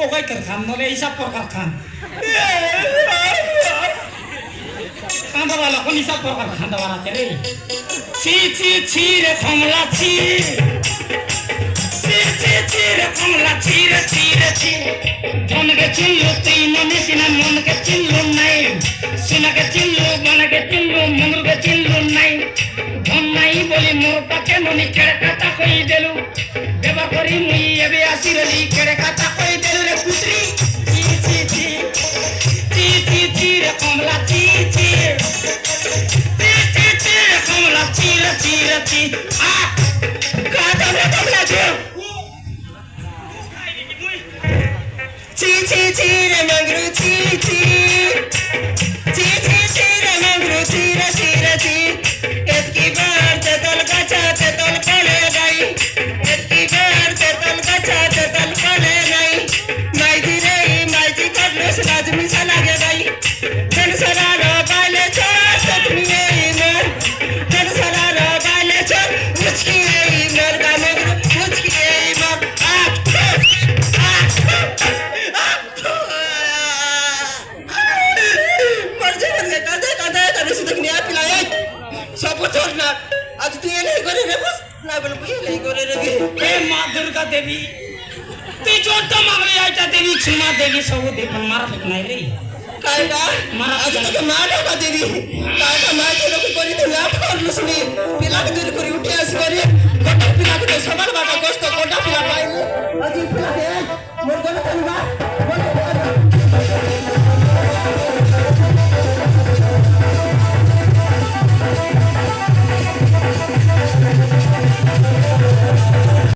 পোকাই তোর খান নলে হিসাব প্রকার খান খান্দা বালা কোন হিসাব প্রকার খান্দা বানাতে রে ছি ছি ছি রে কমলা ছি ছি ছি ছি রে কমলা ছি রে ছি রে ছি ধনকে চিনলো তুই মনে সিনা মনকে চিনলো নাই সিনাকে চিনলো মনকে চিনলো মনকে চিনলো নাই ধন নাই বলি মোর পাকে মনি কেড়ে কাটা কই দেলু দেবা করি মুই এবে আসি রলি কেড়ে কাটা কই দেলু রে পুত্রি ছি ছি ছি ছি ছি ছি রে কমলা ছি ছি ছি ছি ছি রে কমলা ছি রে ছি রে ছি আ কাটা রে কমলা ছি ছি ছি ছি রে মগরু ছি ছি ছি ছি ছি রে মগরু ছি রে ছি রে ছি এতকি বার তেতল গাছা তেতল কলে গাই এতকি বার তেতল গাছা তেতল কলে গাই মাইজি রে মাইজি কবলস রাজ মিশা লাগে গাই জন সরার বালে চল তুমি এই মর জন সরার বালে চল মুচকি এই মর গামগরু মুচকি এই মর आज तू ये नहीं करे रे बस ना बोल ये नहीं करे रे ए मां दुर्गा देवी तू जोत मांगले आइता देवी क्षमा देवी सब देव मारा देख नहीं रे कायदा मारा आज तक मारा का देवी कायदा मार के लोग कोरी तो ना कर लसनी पिला के दूर करी उठी आस करी गोटा पिला के सवाल बाटा कष्ट गोटा पिला पाई आज पिला के मोर गन तनवा